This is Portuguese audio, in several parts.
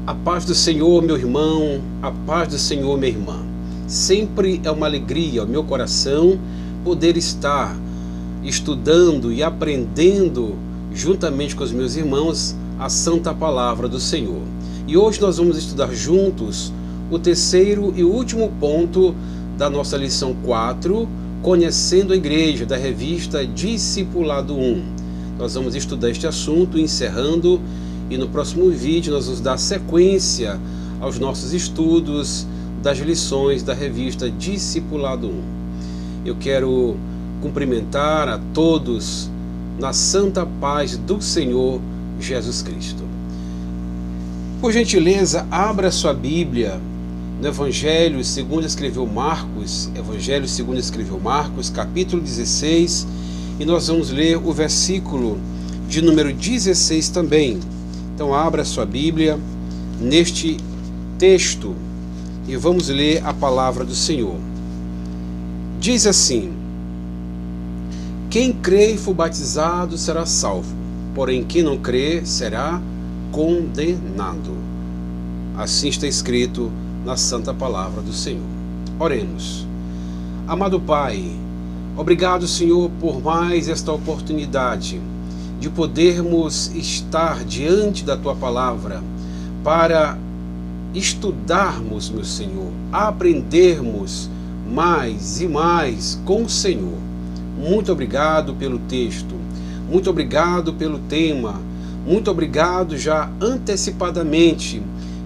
A paz do Senhor, meu irmão, a paz do Senhor, minha irmã. Sempre é uma alegria ao meu coração poder estar estudando e aprendendo juntamente com os meus irmãos a santa palavra do Senhor. E hoje nós vamos estudar juntos o terceiro e último ponto da nossa lição 4, Conhecendo a Igreja, da revista Discipulado 1. Nós vamos estudar este assunto, encerrando, e no próximo vídeo nós vamos dar sequência aos nossos estudos das lições da revista Discipulado 1. Eu quero cumprimentar a todos na santa paz do Senhor Jesus Cristo. Por gentileza, abra sua Bíblia no Evangelho segundo escreveu Marcos, capítulo 16, e nós vamos ler o versículo de número 16 também. Então abra sua Bíblia neste texto e vamos ler a palavra do Senhor. Diz assim: quem crê e for batizado será salvo, porém quem não crê será condenado. Assim está escrito na santa palavra do Senhor. Oremos. Amado Pai, obrigado, Senhor, por mais esta oportunidade de podermos estar diante da Tua palavra para estudarmos, meu Senhor, aprendermos mais e mais com o Senhor. Muito obrigado pelo texto, muito obrigado pelo tema, muito obrigado já antecipadamente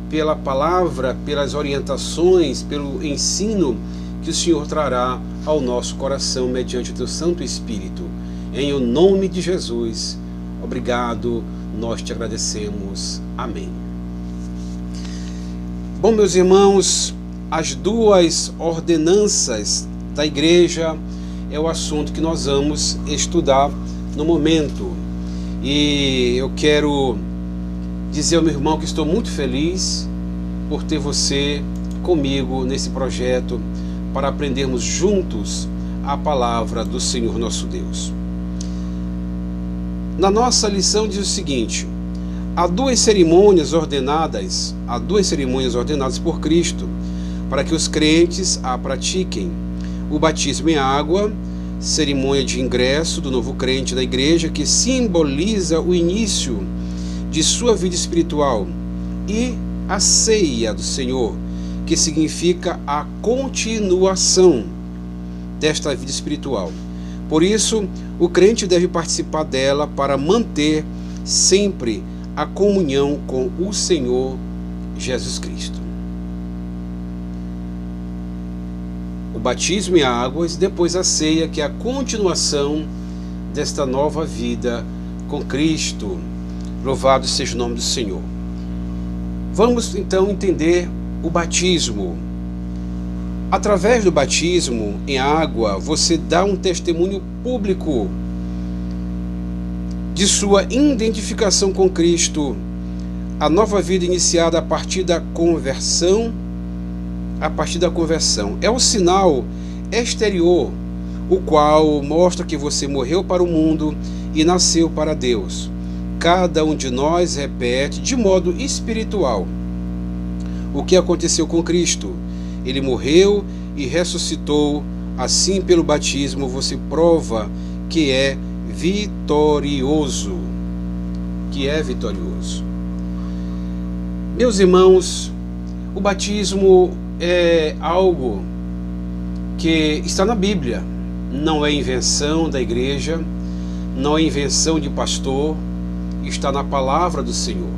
pela palavra, pelas orientações, pelo ensino que o Senhor trará ao nosso coração mediante o Teu Santo Espírito. Em o nome de Jesus, obrigado, nós te agradecemos. Amém. Bom, meus irmãos, as duas ordenanças da igreja é o assunto que nós vamos estudar no momento. E eu quero dizer ao meu irmão que estou muito feliz por ter você comigo nesse projeto para aprendermos juntos a palavra do Senhor nosso Deus. Na nossa lição diz o seguinte: há duas cerimônias ordenadas por Cristo para que os crentes a pratiquem: o batismo em água, cerimônia de ingresso do novo crente na igreja, que simboliza o início de sua vida espiritual, e a ceia do Senhor, que significa a continuação desta vida espiritual. Por isso, o crente deve participar dela para manter sempre a comunhão com o Senhor Jesus Cristo. O batismo em águas, depois a ceia, que é a continuação desta nova vida com Cristo. Louvado seja o nome do Senhor. Vamos então entender o batismo. Através do batismo em água, você dá um testemunho público de sua identificação com Cristo, a nova vida iniciada a partir da conversão. É um sinal exterior, o qual mostra que você morreu para o mundo e nasceu para Deus. Cada um de nós repete de modo espiritual o que aconteceu com Cristo. Ele morreu e ressuscitou. Assim, pelo batismo, você prova que é vitorioso. Meus irmãos, o batismo é algo que está na Bíblia. Não é invenção da igreja, não é invenção de pastor, está na palavra do Senhor.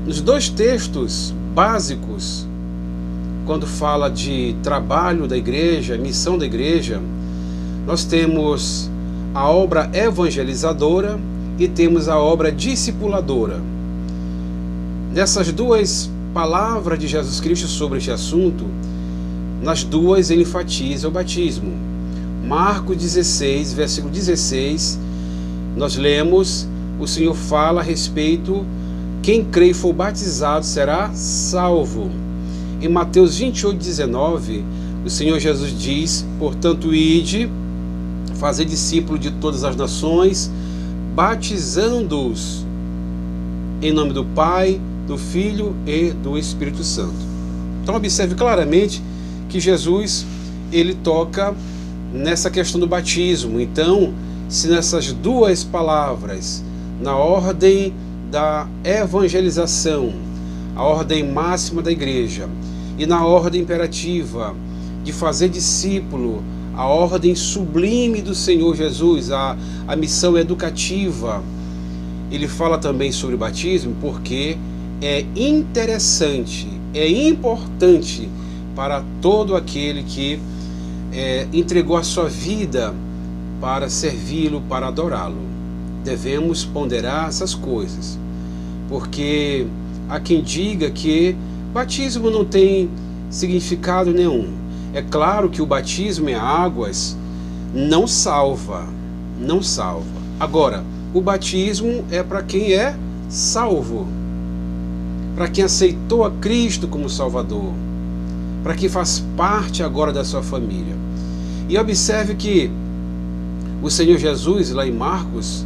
Nos dois textos básicos, quando fala de trabalho da igreja, missão da igreja, nós temos a obra evangelizadora e temos a obra discipuladora. Nessas duas palavras de Jesus Cristo sobre este assunto, nas duas ele enfatiza o batismo. Marcos 16, versículo 16, nós lemos, o Senhor fala a respeito: quem crê e for batizado será salvo. Em Mateus 28, 19, o Senhor Jesus diz: portanto, ide, fazei discípulos de todas as nações, batizando-os Em nome do Pai, do Filho e do Espírito Santo. Então observe claramente que Jesus, ele toca nessa questão do batismo. Então, se nessas duas palavras, na ordem da evangelização, a ordem máxima da igreja, e na ordem imperativa de fazer discípulo, a ordem sublime do Senhor Jesus, a missão educativa, ele fala também sobre o batismo, porque é interessante, é importante para todo aquele que entregou a sua vida para servi-lo, para adorá-lo. Devemos ponderar essas coisas, porque há quem diga que batismo não tem significado nenhum. É claro que o batismo em águas não salva, não salva. Agora, o batismo é para quem é salvo, para quem aceitou a Cristo como Salvador, para quem faz parte agora da sua família. E observe que o Senhor Jesus, lá em Marcos,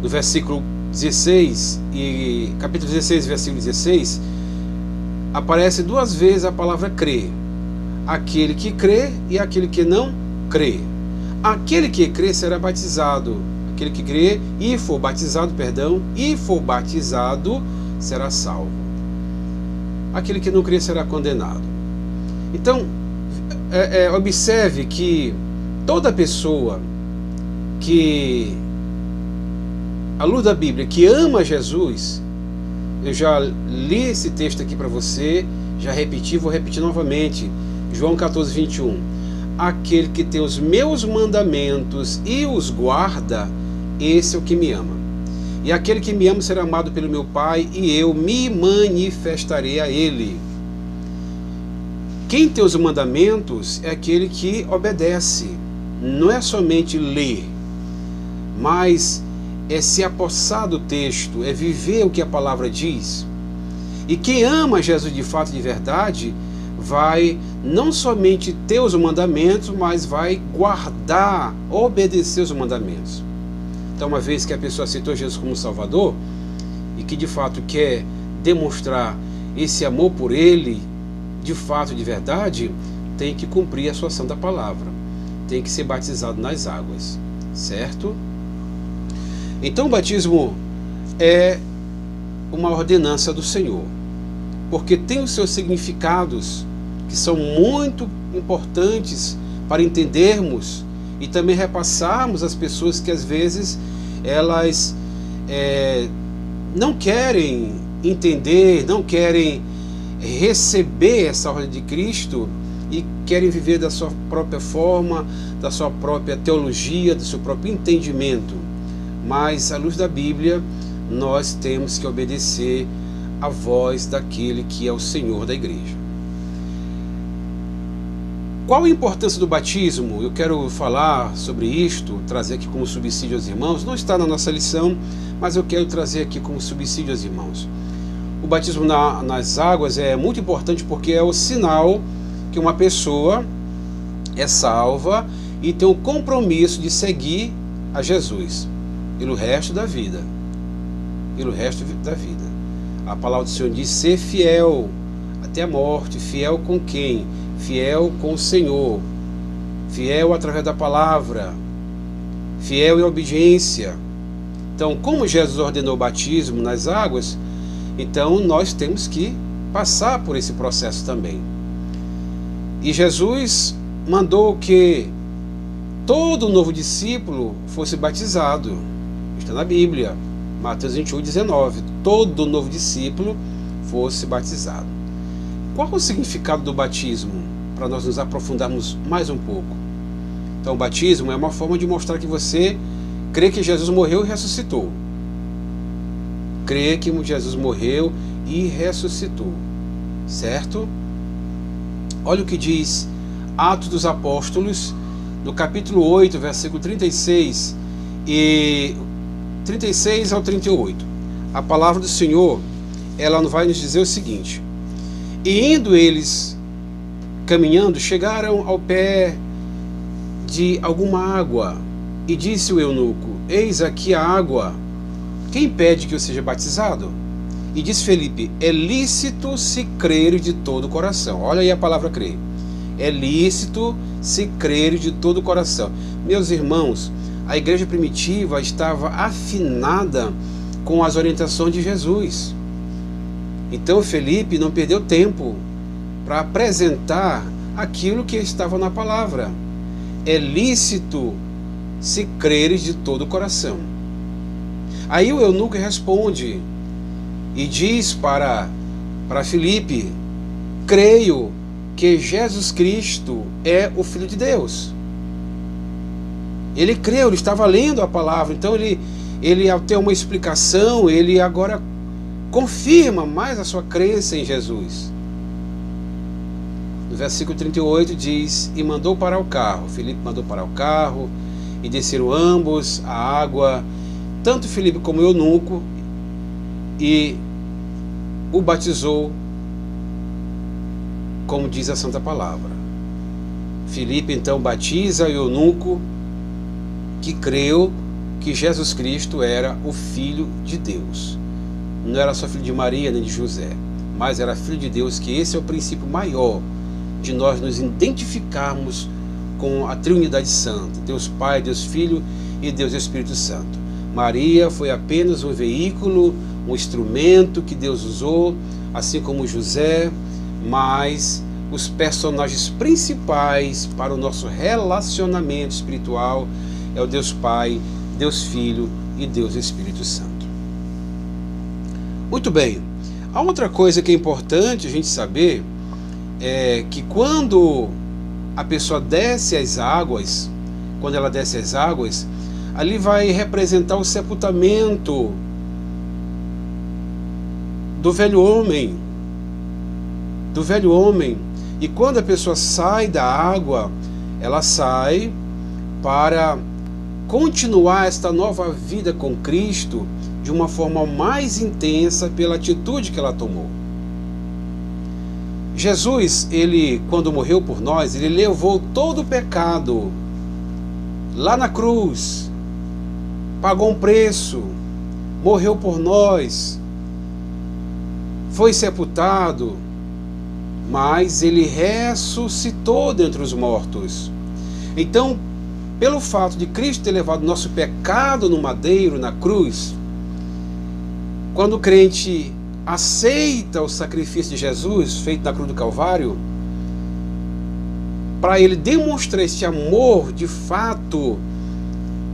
no versículo 16, e capítulo 16, versículo 16, aparece duas vezes a palavra crer. Aquele que crê e aquele que não crê. Aquele que crê será batizado. Aquele que crê e for batizado, será salvo. Aquele que não crê será condenado. Então, observe que toda pessoa que, à luz da Bíblia, que ama Jesus, eu já li esse texto aqui para você, já repeti, vou repetir novamente, João 14, 21. Aquele que tem os meus mandamentos e os guarda, esse é o que me ama. E aquele que me ama será amado pelo meu Pai, e eu me manifestarei a ele. Quem tem os mandamentos é aquele que obedece. Não é somente ler, mas é se apossar do texto, é viver o que a palavra diz. E quem ama Jesus de fato e de verdade, vai não somente ter os mandamentos, mas vai guardar, obedecer os mandamentos. Então, uma vez que a pessoa aceitou Jesus como Salvador, e que de fato quer demonstrar esse amor por Ele, de fato, de verdade, tem que cumprir a sua santa palavra, tem que ser batizado nas águas, certo? Então o batismo é uma ordenança do Senhor, porque tem os seus significados que são muito importantes para entendermos e também repassarmos às pessoas que às vezes elas não querem entender, não querem receber essa ordem de Cristo e querem viver da sua própria forma, da sua própria teologia, do seu próprio entendimento. Mas, à luz da Bíblia, nós temos que obedecer à voz daquele que é o Senhor da igreja. Qual a importância do batismo? Eu quero falar sobre isto, trazer aqui como subsídio aos irmãos. Não está na nossa lição, mas eu quero trazer aqui como subsídio aos irmãos. O batismo nas águas é muito importante porque é o sinal que uma pessoa é salva e tem o compromisso de seguir a Jesus pelo resto da vida. Pelo resto da vida. A palavra do Senhor diz: ser fiel até a morte. Fiel com quem? Fiel com o Senhor. Fiel através da palavra. Fiel em obediência. Então, como Jesus ordenou o batismo nas águas, então nós temos que passar por esse processo também. E Jesus mandou que todo novo discípulo fosse batizado. Está na Bíblia, Mateus 21, 19. Todo novo discípulo fosse batizado. Qual o significado do batismo? Para nós nos aprofundarmos mais um pouco. Então, o batismo é uma forma de mostrar que você crê que Jesus morreu e ressuscitou. Crê que Jesus morreu e ressuscitou. Certo? Olha o que diz Atos dos Apóstolos, no capítulo 8, versículo 36 ao 38. A palavra do Senhor, ela vai nos dizer o seguinte: e indo eles caminhando, chegaram ao pé de alguma água, e disse o eunuco: eis aqui a água, quem impede que eu seja batizado? E diz Felipe, é lícito se crer de todo o coração. Olha aí a palavra crer. É lícito se crer de todo o coração. Meus irmãos, a igreja primitiva estava afinada com as orientações de Jesus. Então Felipe não perdeu tempo para apresentar aquilo que estava na palavra. É lícito se creres de todo o coração. Aí o eunuco responde e diz para Felipe, creio que Jesus Cristo é o Filho de Deus. Ele creu, ele estava lendo a palavra, então ele ao ter uma explicação, ele agora confirma mais a sua crença em Jesus. No versículo 38 diz, e mandou parar o carro. Filipe mandou parar o carro, e desceram ambos a água, tanto Filipe como o eunuco, e o batizou, como diz a Santa Palavra. Filipe então batiza o eunuco, que creu que Jesus Cristo era o Filho de Deus. Não era só filho de Maria nem de José, mas era filho de Deus, que esse é o princípio maior de nós nos identificarmos com a Trindade Santa, Deus Pai, Deus Filho e Deus Espírito Santo. Maria foi apenas um veículo, um instrumento que Deus usou, assim como José, mas os personagens principais para o nosso relacionamento espiritual é o Deus Pai, Deus Filho e Deus Espírito Santo. Muito bem, a outra coisa que é importante a gente saber é que quando a pessoa desce as águas, quando ela desce as águas, ali vai representar o sepultamento do velho homem, e quando a pessoa sai da água, ela sai para continuar esta nova vida com Cristo de uma forma mais intensa pela atitude que ela tomou. Jesus, ele, quando morreu por nós, ele levou todo o pecado lá na cruz, pagou um preço, morreu por nós, foi sepultado, mas ele ressuscitou dentre os mortos. Então, pelo fato de Cristo ter levado nosso pecado no madeiro, na cruz, quando o crente aceita o sacrifício de Jesus feito na cruz do Calvário, para ele demonstrar esse amor de fato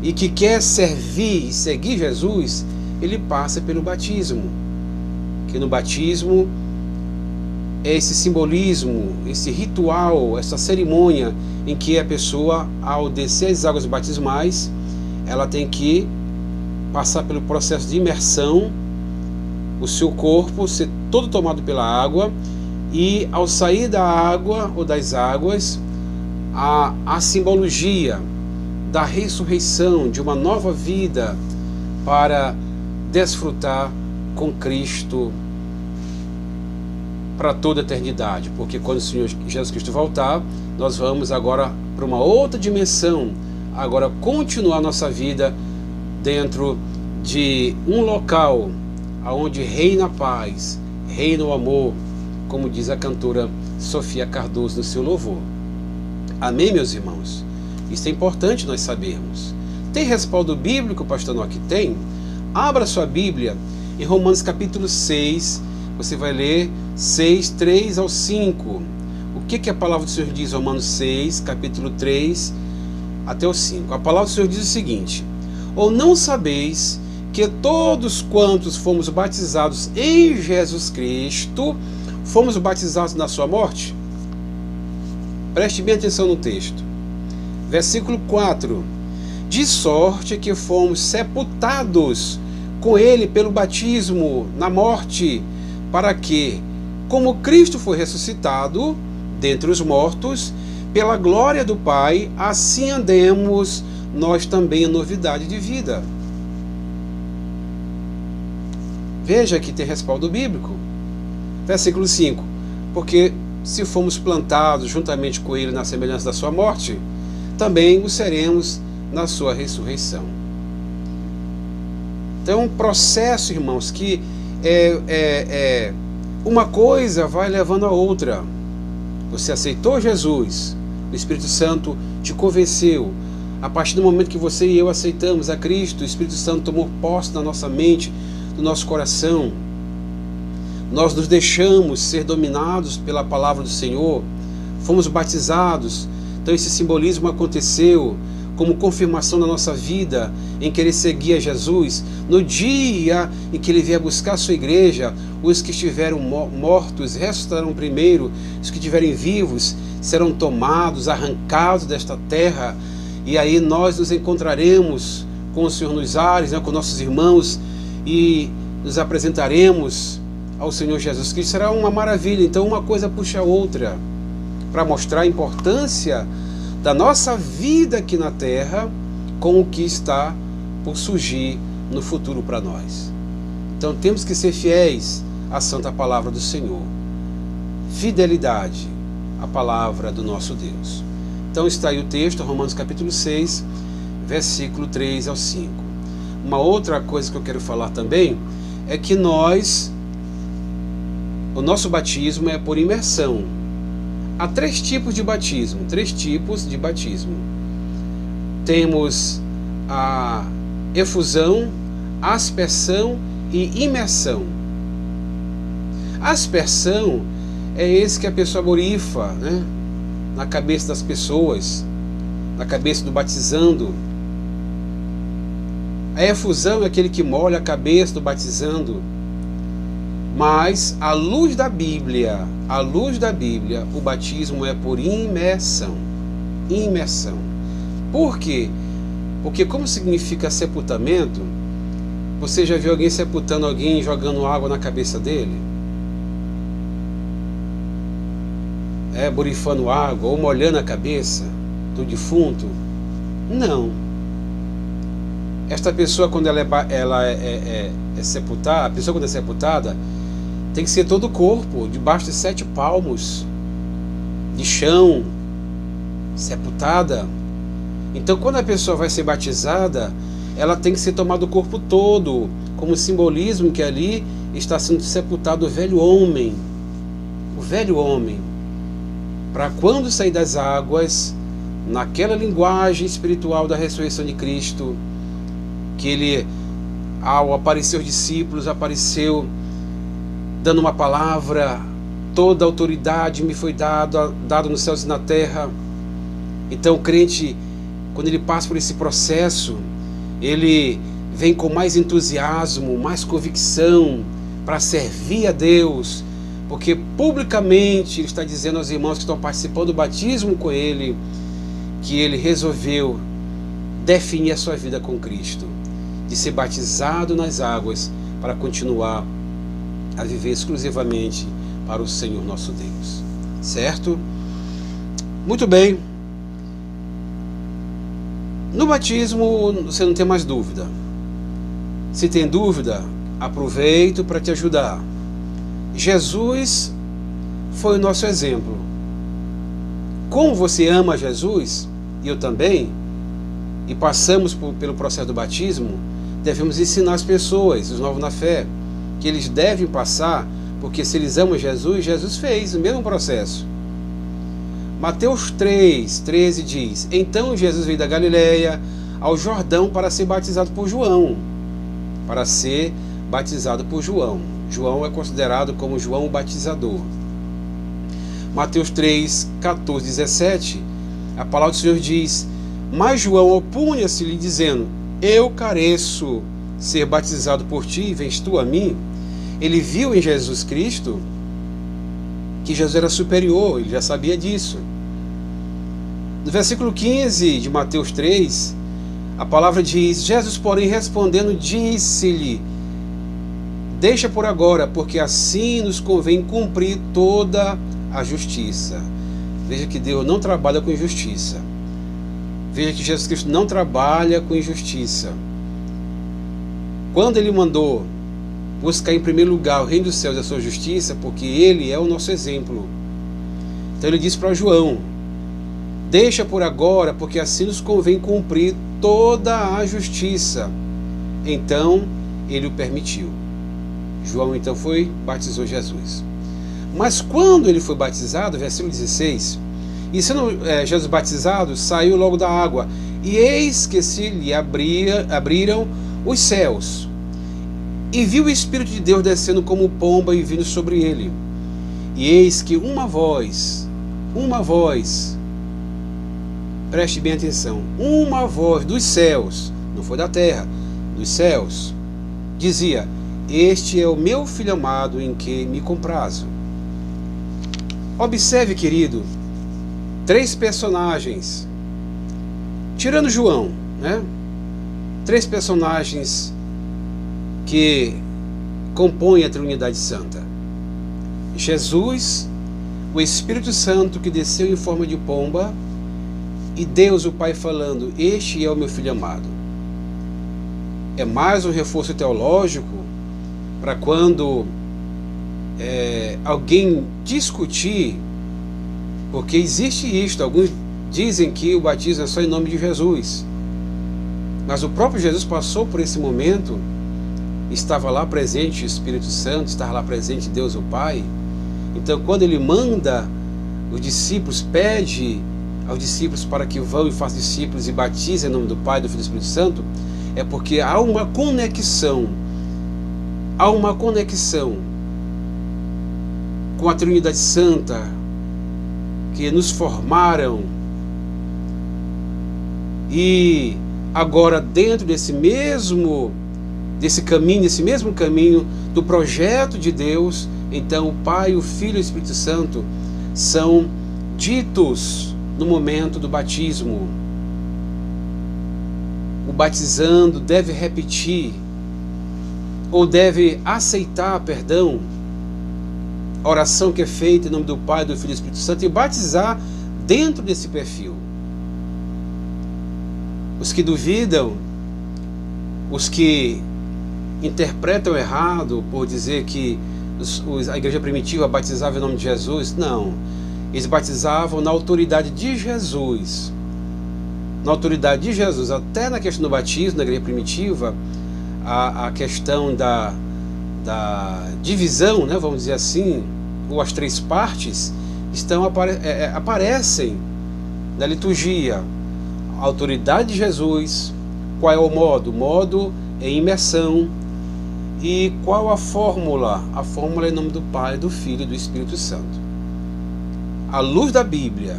e que quer servir e seguir Jesus, ele passa pelo batismo, que no batismo é esse simbolismo, esse ritual, essa cerimônia em que a pessoa, ao descer as águas batismais, ela tem que passar pelo processo de imersão, o seu corpo ser todo tomado pela água, e ao sair da água ou das águas, a simbologia da ressurreição, de uma nova vida para desfrutar com Cristo para toda a eternidade, porque quando o Senhor Jesus Cristo voltar, nós vamos agora para uma outra dimensão, agora continuar nossa vida dentro de um local onde reina a paz, reina o amor, como diz a cantora Sofia Cardoso no seu louvor. Amém, meus irmãos? Isso é importante nós sabermos. Tem respaldo bíblico, pastor Noque? Tem? Abra sua Bíblia em Romanos capítulo 6, você vai ler 6, 3 ao 5. O que a palavra do Senhor diz em Romanos 6, capítulo 3 até o 5? A palavra do Senhor diz o seguinte: ou não sabeis que todos quantos fomos batizados em Jesus Cristo, fomos batizados na sua morte? Preste bem atenção no texto. Versículo 4. De sorte que fomos sepultados com ele pelo batismo na morte, para que, como Cristo foi ressuscitado dentre os mortos, pela glória do Pai, assim andemos nós também em novidade de vida. Veja que tem respaldo bíblico. Versículo 5. Porque se fomos plantados juntamente com ele na semelhança da sua morte, também o seremos na sua ressurreição. Então é um processo, irmãos, que uma coisa vai levando a outra. Você aceitou Jesus, o Espírito Santo te convenceu. A partir do momento que você e eu aceitamos a Cristo, o Espírito Santo tomou posse na nossa mente, no nosso coração. Nós nos deixamos ser dominados pela palavra do Senhor, fomos batizados. Então esse simbolismo aconteceu como confirmação da nossa vida em querer seguir a Jesus. No dia em que Ele vier buscar a sua igreja, os que estiveram mortos ressuscitarão primeiro, os que estiverem vivos serão tomados, arrancados desta terra, e aí nós nos encontraremos com o Senhor nos ares, com nossos irmãos, e nos apresentaremos ao Senhor Jesus Cristo. Será uma maravilha. Então uma coisa puxa a outra, para mostrar a importância da nossa vida aqui na terra com o que está por surgir no futuro para nós. Então temos que ser fiéis à santa palavra do Senhor. Fidelidade à palavra do nosso Deus. Então está aí o texto, Romanos capítulo 6, versículo 3 ao 5. Uma outra coisa que eu quero falar também é que o nosso batismo é por imersão. Há três tipos de batismo. Temos a efusão, aspersão e imersão. Aspersão é esse que a pessoa borifa, na cabeça das pessoas, na cabeça do batizando. A efusão é aquele que molha a cabeça do batizando. Mas, à luz da Bíblia, o batismo é por imersão. Imersão. Por quê? Porque como significa sepultamento, você já viu alguém sepultando alguém, jogando água na cabeça dele? Borifando água ou molhando a cabeça do defunto? Não. Esta pessoa, quando ela é sepultada, a pessoa quando é sepultada, tem que ser todo o corpo, debaixo de 7 palmos de chão, sepultada. Então, quando a pessoa vai ser batizada, ela tem que ser tomada o corpo todo, como simbolismo que ali está sendo sepultado o velho homem. O velho homem. Para quando sair das águas, naquela linguagem espiritual da ressurreição de Cristo, que ele, ao aparecer os discípulos, apareceu dando uma palavra: toda autoridade me foi dada nos céus e na terra. Então o crente, quando ele passa por esse processo, ele vem com mais entusiasmo, mais convicção para servir a Deus, porque publicamente ele está dizendo aos irmãos que estão participando do batismo com ele, que ele resolveu definir a sua vida com Cristo, de ser batizado nas águas para continuar a viver exclusivamente para o Senhor nosso Deus. Certo? Muito bem. No batismo você não tem mais dúvida. Se tem dúvida, aproveito para te ajudar. Jesus foi o nosso exemplo. Como você ama Jesus, e eu também, e passamos pelo processo do batismo, devemos ensinar as pessoas, os novos na fé, que eles devem passar, porque se eles amam Jesus, Jesus fez o mesmo processo. Mateus 3:13 diz: então Jesus veio da Galileia ao Jordão para ser batizado por João. João é considerado como João o Batizador. Mateus 3:14-17, a palavra do Senhor diz: mas João opunha-se-lhe dizendo: eu careço ser batizado por ti, vens tu a mim? Ele viu em Jesus Cristo que Jesus era superior, ele já sabia disso. No versículo 15 de Mateus 3, a palavra diz: Jesus, porém, respondendo, disse-lhe: deixa por agora, porque assim nos convém cumprir toda a justiça. Veja que Deus não trabalha com injustiça. Veja que Jesus Cristo não trabalha com injustiça. Quando ele mandou buscar em primeiro lugar o reino dos céus e a sua justiça, porque ele é o nosso exemplo. Então ele disse para João: deixa por agora, porque assim nos convém cumprir toda a justiça. Então ele o permitiu. João então batizou Jesus. Mas quando ele foi batizado, versículo 16, e sendo Jesus batizado, saiu logo da água, e eis que se lhe abriram os céus, e viu o Espírito de Deus descendo como pomba e vindo sobre ele. E eis que uma voz, preste bem atenção, uma voz dos céus, não foi da terra, dos céus, dizia: este é o meu filho amado em que me comprazo. Observe, querido, 3 personagens, tirando João, né? 3 personagens que compõem a Trindade Santa: Jesus, o Espírito Santo que desceu em forma de pomba, e Deus o Pai falando: este é o meu filho amado. É mais um reforço teológico para quando alguém discutir, porque existe isto. Alguns dizem que o batismo é só em nome de Jesus, mas o próprio Jesus passou por esse momento, estava lá presente o Espírito Santo, estava lá presente Deus o Pai. Então, quando ele manda os discípulos, pede aos discípulos para que vão e façam discípulos e batizem em nome do Pai, do Filho e do Espírito Santo, é porque há uma conexão com a Trindade Santa, que nos formaram, e agora dentro desse mesmo caminho do projeto de Deus, então o Pai, o Filho e o Espírito Santo são ditos no momento do batismo. O batizando deve repetir, ou deve aceitar, a oração que é feita em nome do Pai, do Filho e do Espírito Santo, e batizar dentro desse perfil. Os que duvidam, os que interpretam errado por dizer que a igreja primitiva batizava em nome de Jesus, não. Eles batizavam na autoridade de Jesus. Na autoridade de Jesus. Até na questão do batismo, na igreja primitiva, a questão da divisão, né, vamos dizer assim, ou as 3 partes, aparecem na liturgia. A autoridade de Jesus. Qual é o modo? O modo é imersão. E qual a fórmula? A fórmula é em nome do Pai, do Filho e do Espírito Santo. À luz da Bíblia,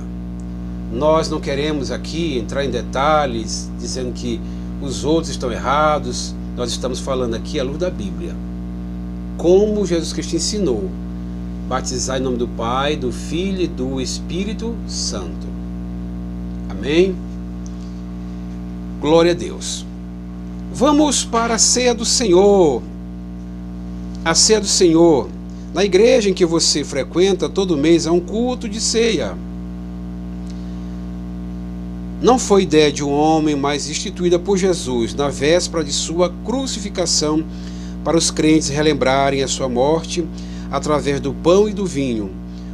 nós não queremos aqui entrar em detalhes, dizendo que os outros estão errados. Nós estamos falando aqui à luz da Bíblia. Como Jesus Cristo ensinou: batizar em nome do Pai, do Filho e do Espírito Santo. Amém? Glória a Deus. Vamos para a ceia do Senhor. A ceia do Senhor. Na igreja em que você frequenta, todo mês há um culto de ceia. Não foi ideia de um homem, mas instituída por Jesus na véspera de sua crucificação, para os crentes relembrarem a sua morte através do pão e do vinho.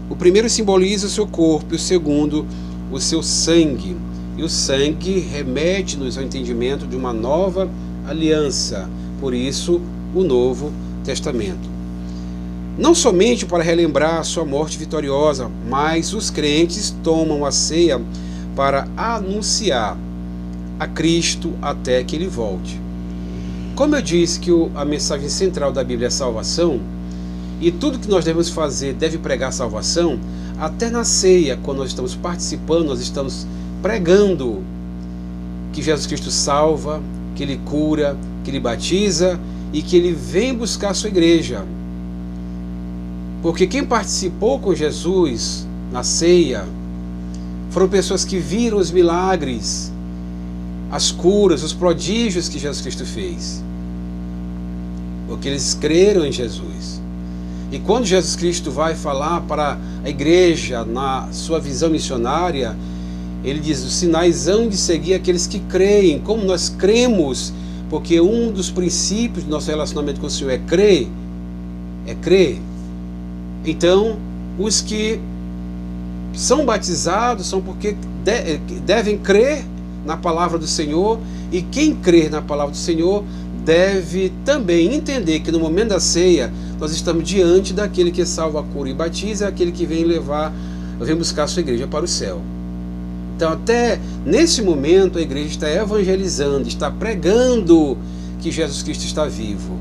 O primeiro simboliza o seu corpo, e o segundo, o seu sangue. E o sangue remete-nos ao entendimento de uma nova aliança, por isso o Novo Testamento. Não somente para relembrar a sua morte vitoriosa, mas os crentes tomam a ceia para anunciar a Cristo até que Ele volte. Como eu disse que a mensagem central da Bíblia é salvação, e tudo que nós devemos fazer deve pregar salvação, até na ceia, quando nós estamos participando, nós estamos pregando que Jesus Cristo salva, que Ele cura, que Ele batiza e que Ele vem buscar a sua igreja. Porque quem participou com Jesus na ceia foram pessoas que viram os milagres, as curas, os prodígios que Jesus Cristo fez. Porque eles creram em Jesus. E quando Jesus Cristo vai falar para a igreja na sua visão missionária, Ele diz: os sinais hão de seguir aqueles que creem. Como nós cremos, porque um dos princípios do nosso relacionamento com o Senhor é crer. Então, os que são batizados são porque devem crer na palavra do Senhor, e quem crer na palavra do Senhor deve também entender que no momento da ceia nós estamos diante daquele que salva, cura e batiza, aquele que vem buscar a sua igreja para o céu. Então, até nesse momento, a igreja está evangelizando, está pregando que Jesus Cristo está vivo.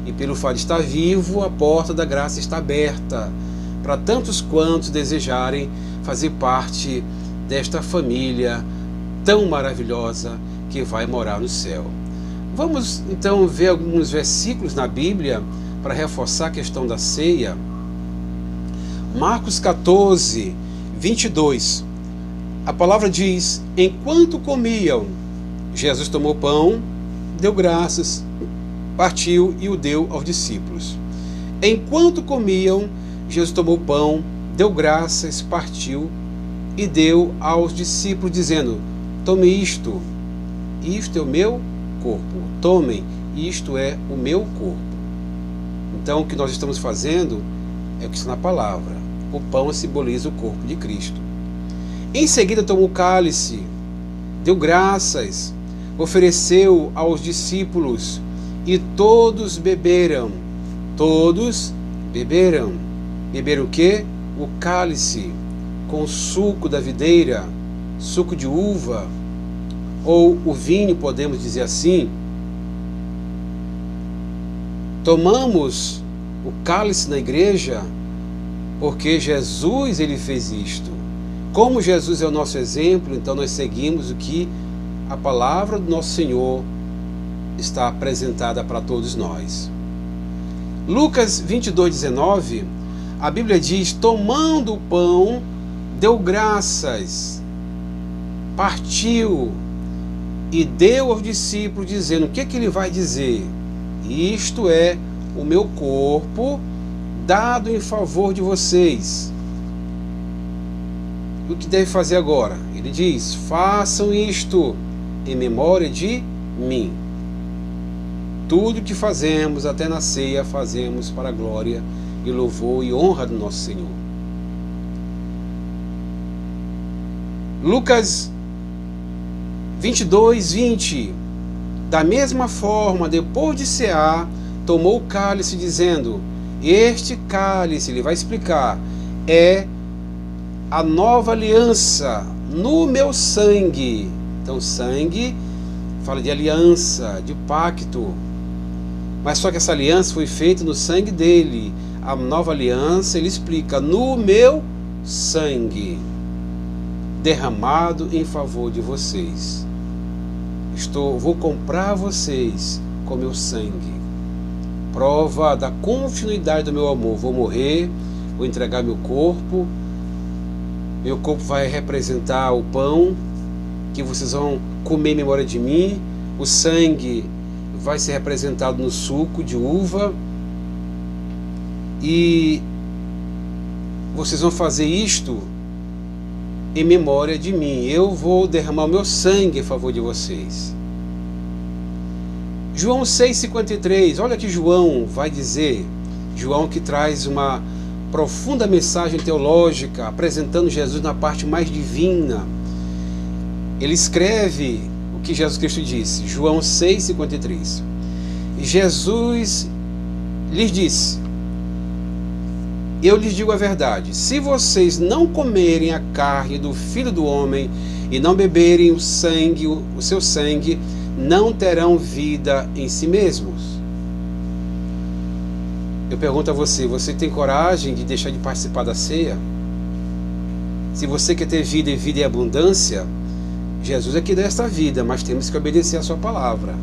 E pelo fato de estar vivo, a porta da graça está aberta para tantos quantos desejarem fazer parte desta família tão maravilhosa que vai morar no céu. Vamos então ver alguns versículos na Bíblia para reforçar a questão da ceia. Marcos 14, 22. A palavra diz: enquanto comiam, Jesus tomou pão, deu graças, partiu e o deu aos discípulos. Enquanto comiam, Jesus tomou pão, deu graças, partiu e deu aos discípulos, dizendo: tome isto, isto é o meu corpo. Tomem, isto é o meu corpo. Então, o que nós estamos fazendo é o que está na palavra. O pão simboliza o corpo de Cristo. Em seguida, tomou o cálice, deu graças, ofereceu aos discípulos e todos beberam. Todos beberam. Beberam o quê? O cálice com suco da videira, suco de uva, ou o vinho, podemos dizer assim. Tomamos o cálice na igreja porque Jesus ele fez isto. Como Jesus é o nosso exemplo, então nós seguimos o que a palavra do nosso Senhor está apresentada para todos nós. Lucas 22:19, a Bíblia diz: tomando o pão, deu graças, partiu e deu aos discípulos, dizendo: o que ele vai dizer? Isto é o meu corpo dado em favor de vocês. O que deve fazer agora? Ele diz: façam isto em memória de mim. Tudo que fazemos, até na ceia, fazemos para a glória e louvor e honra do nosso Senhor. Lucas 22:20. Da mesma forma, depois de cear, tomou o cálice, dizendo: este cálice, ele vai explicar, é a nova aliança no meu sangue. Então, sangue fala de aliança, de pacto. Mas só que essa aliança foi feita no sangue dele. A nova aliança, ele explica, no meu sangue, derramado em favor de vocês. Vou comprar vocês com meu sangue. Prova da continuidade do meu amor. Vou morrer, vou entregar meu corpo. Meu corpo vai representar o pão que vocês vão comer em memória de mim. O sangue vai ser representado no suco de uva. E vocês vão fazer isto em memória de mim. Eu vou derramar o meu sangue em favor de vocês. João 6,53. Olha que João vai dizer. João que traz uma profunda mensagem teológica, apresentando Jesus na parte mais divina. Ele escreve o que Jesus Cristo disse. João 6,53. Jesus lhes disse: eu lhes digo a verdade, se vocês não comerem a carne do Filho do Homem e não beberem o seu sangue, não terão vida em si mesmos. Eu pergunto a você, você tem coragem de deixar de participar da ceia? Se você quer ter vida e vida em abundância, Jesus é que dá esta vida, mas temos que obedecer a sua palavra.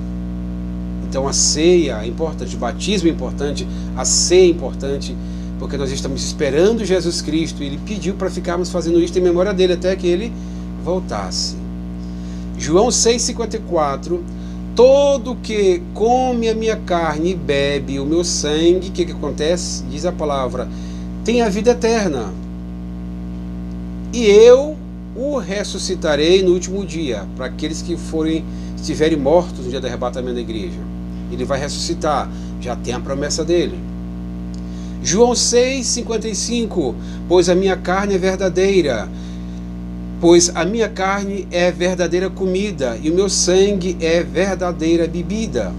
Então a ceia é importante, o batismo é importante, a ceia é importante, porque nós estamos esperando Jesus Cristo, e Ele pediu para ficarmos fazendo isso em memória dele até que Ele voltasse. João 6,54. Todo que come a minha carne e bebe o meu sangue, o que acontece? Diz a palavra, tem a vida eterna, e eu o ressuscitarei no último dia, para aqueles que estiverem mortos no dia do arrebatamento da igreja. Ele vai ressuscitar, já tem a promessa dele. João 6,55. Pois a minha carne é verdadeira, pois a minha carne é verdadeira comida, e o meu sangue é verdadeira bebida.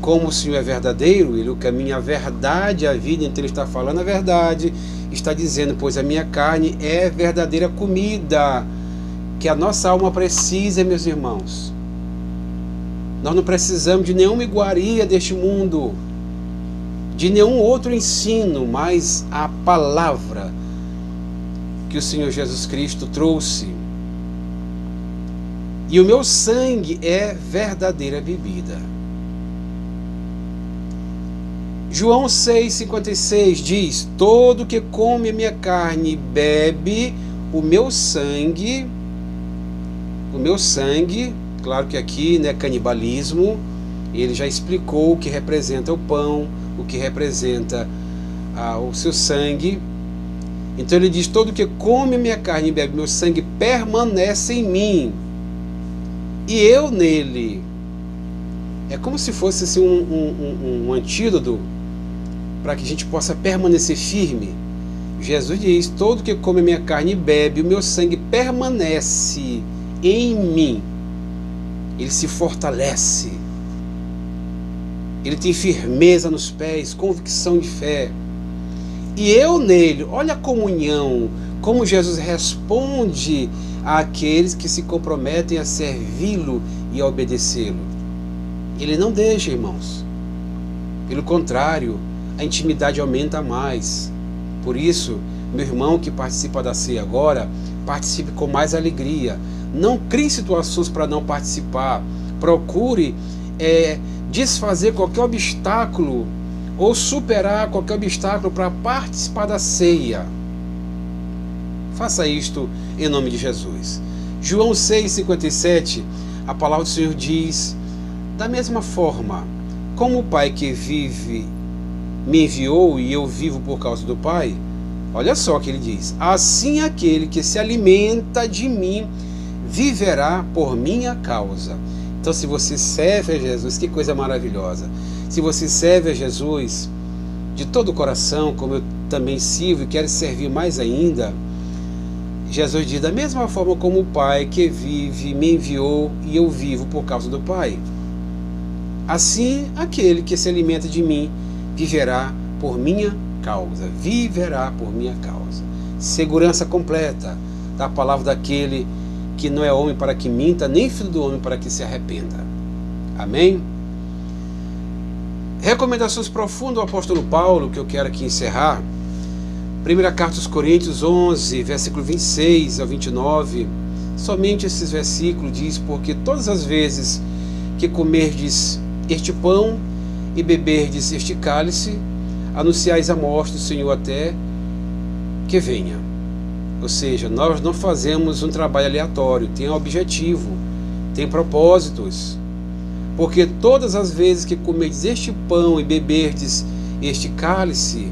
como o Senhor é verdadeiro, Ele é o caminho, a verdade, a vida, então Ele está falando a verdade, está dizendo, pois a minha carne é verdadeira comida, que a nossa alma precisa, meus irmãos. Nós não precisamos de nenhuma iguaria deste mundo, de nenhum outro ensino, mas a palavra que o Senhor Jesus Cristo trouxe. E o meu sangue é verdadeira bebida. João 6,56 diz: todo que come a minha carne e bebe o meu sangue, claro que aqui, né, canibalismo, ele já explicou o que representa o pão, o que representa o seu sangue. Então ele diz: todo que come a minha carne e bebe o meu sangue permanece em mim, e eu nele. É como se fosse assim, um antídoto para que a gente possa permanecer firme. Jesus diz: todo que come a minha carne e bebe o meu sangue permanece em mim. Ele se fortalece, ele tem firmeza nos pés, convicção de fé, e eu nele. Olha a comunhão, como Jesus responde àqueles que se comprometem a servi-lo e a obedecê-lo. Ele não deixa, irmãos. Pelo contrário, a intimidade aumenta mais. Por isso, meu irmão que participa da ceia agora, participe com mais alegria. Não crie situações para não participar. Procure desfazer qualquer obstáculo ou superar qualquer obstáculo para participar da ceia. Faça isto em nome de Jesus. João 6,57, a palavra do Senhor diz: da mesma forma, como o Pai que vive me enviou e eu vivo por causa do Pai, olha só o que ele diz: assim aquele que se alimenta de mim viverá por minha causa. Então, se você serve a Jesus, que coisa maravilhosa! Se você serve a Jesus de todo o coração, como eu também sirvo e quero servir mais ainda, Jesus diz: da mesma forma como o Pai que vive me enviou e eu vivo por causa do Pai, assim aquele que se alimenta de mim viverá por minha causa. Viverá por minha causa. Segurança completa da palavra daquele que não é homem para que minta, nem filho do homem para que se arrependa. Amém? Recomendações profundas do apóstolo Paulo, que eu quero aqui encerrar. Primeira carta aos Coríntios 11, versículo 26 ao 29. Somente esses versículos diz: porque todas as vezes que comerdes este pão e beberdes este cálice, anunciais a morte do Senhor até que venha. Ou seja, nós não fazemos um trabalho aleatório, tem objetivo, tem propósitos. Porque todas as vezes que comerdes este pão e beberdes este cálice,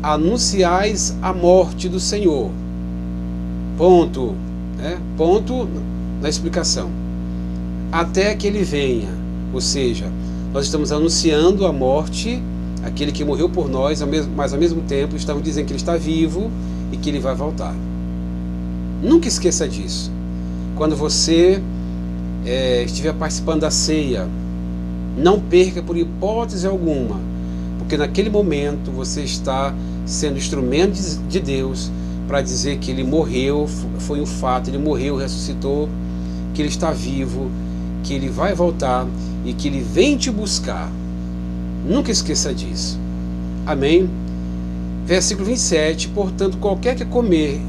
anunciais a morte do Senhor. Ponto. Ponto na explicação. Até que ele venha. Ou seja, nós estamos anunciando a morte, aquele que morreu por nós, mas ao mesmo tempo estamos dizendo que ele está vivo e que ele vai voltar. Nunca esqueça disso. Quando você estiver participando da ceia, não perca por hipótese alguma, porque naquele momento você está sendo instrumento de Deus para dizer que ele morreu, foi um fato, ele morreu, ressuscitou, que ele está vivo, que ele vai voltar e que ele vem te buscar. Nunca esqueça disso. Amém? Versículo 27, portanto, qualquer que comer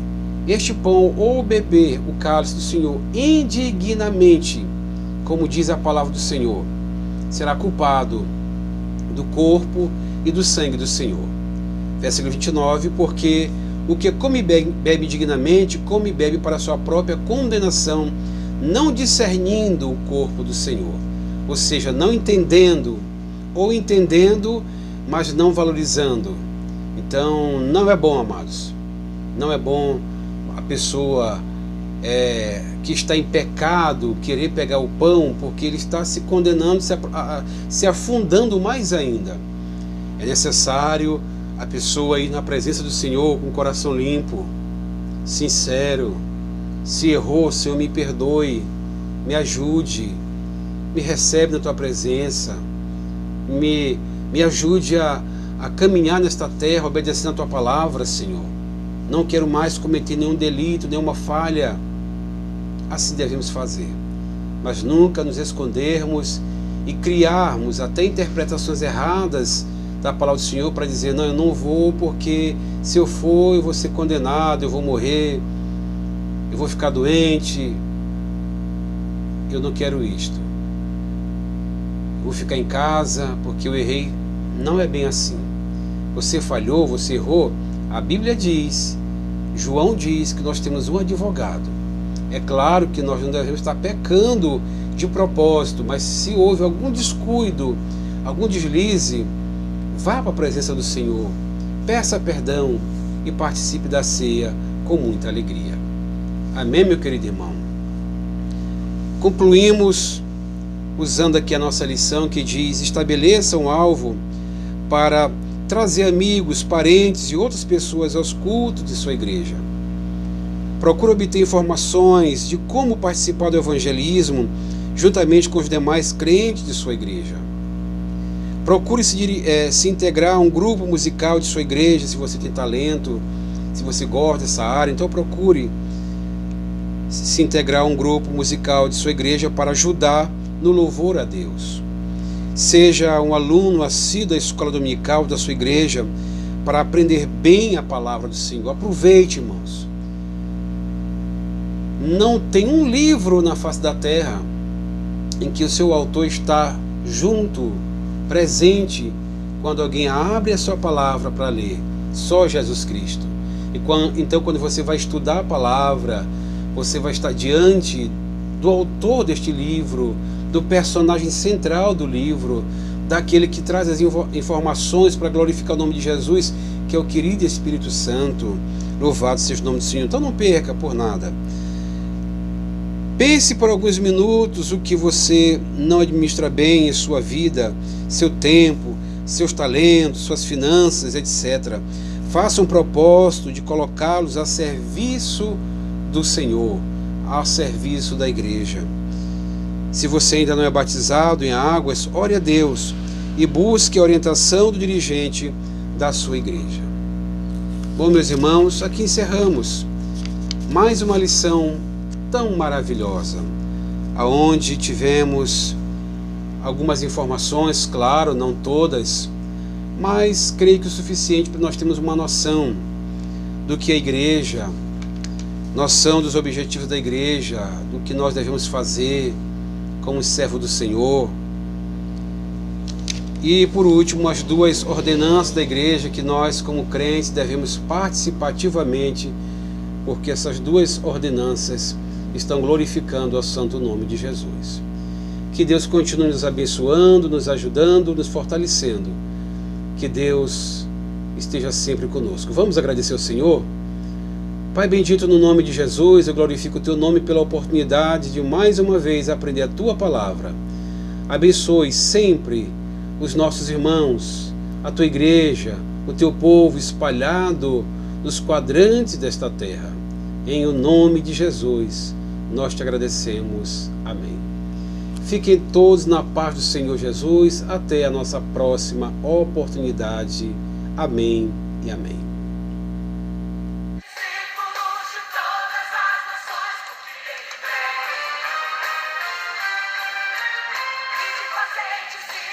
este pão ou beber o cálice do Senhor indignamente, como diz a palavra do Senhor, será culpado do corpo e do sangue do Senhor. Versículo 29, porque o que come e bebe dignamente, come e bebe para a sua própria condenação, não discernindo o corpo do Senhor. Ou seja, não entendendo, ou entendendo, mas não valorizando. Então, não é bom, amados. Não é bom a pessoa que está em pecado querer pegar o pão, porque ele está se condenando, se afundando mais ainda. É necessário a pessoa ir na presença do Senhor com o coração limpo, sincero. Se errou, Senhor, me perdoe, me ajude, me recebe na tua presença. me ajude a caminhar nesta terra, obedecendo a Tua palavra, Senhor. Não quero mais cometer nenhum delito, nenhuma falha. Assim devemos fazer, mas nunca nos escondermos e criarmos até interpretações erradas da palavra do Senhor para dizer, não, eu não vou porque se eu for eu vou ser condenado, eu vou morrer, eu vou ficar doente, eu não quero isto. Eu vou ficar em casa porque eu errei. Não é bem assim. Você falhou, você errou. A Bíblia diz, João diz que nós temos um advogado. É claro que nós não devemos estar pecando de propósito, mas se houve algum descuido, algum deslize, vá para a presença do Senhor, peça perdão e participe da ceia com muita alegria. Amém, meu querido irmão? Concluímos usando aqui a nossa lição que diz, estabeleça um alvo para trazer amigos, parentes e outras pessoas aos cultos de sua igreja. Procure obter informações de como participar do evangelismo juntamente com os demais crentes de sua igreja. Procure se integrar a um grupo musical de sua igreja, se você tem talento, se você gosta dessa área. Então procure se integrar a um grupo musical de sua igreja para ajudar no louvor a Deus. Seja um aluno assíduo da escola dominical da sua igreja para aprender bem a palavra do Senhor. Aproveite, irmãos. Não tem um livro na face da terra em que o seu autor está junto, presente, quando alguém abre a sua palavra para ler. Só Jesus Cristo. Então, quando você vai estudar a palavra, você vai estar diante do autor deste livro, do personagem central do livro, daquele que traz as informações para glorificar o nome de Jesus, que é o querido Espírito Santo. Louvado seja o nome do Senhor. Então não perca por nada. Pense por alguns minutos o que você não administra bem em sua vida, seu tempo, seus talentos, suas finanças, etc. Faça um propósito de colocá-los a serviço do Senhor, a serviço da igreja. Se você ainda não é batizado em águas, ore a Deus e busque a orientação do dirigente da sua igreja. Bom, meus irmãos, aqui encerramos mais uma lição tão maravilhosa, aonde tivemos algumas informações, claro, não todas, mas creio que o suficiente para nós termos uma noção do que é a igreja, noção dos objetivos da igreja, do que nós devemos fazer como servo do Senhor. E por último, as duas ordenanças da igreja que nós como crentes devemos participativamente, porque essas duas ordenanças estão glorificando o santo nome de Jesus. Que Deus continue nos abençoando, nos ajudando, nos fortalecendo. Que Deus esteja sempre conosco. Vamos agradecer ao Senhor? Pai bendito, no nome de Jesus, eu glorifico o Teu nome pela oportunidade de mais uma vez aprender a Tua palavra. Abençoe sempre os nossos irmãos, a Tua igreja, o Teu povo espalhado nos quadrantes desta terra. Em o nome de Jesus, nós Te agradecemos. Amém. Fiquem todos na paz do Senhor Jesus. Até a nossa próxima oportunidade. Amém e amém. Gente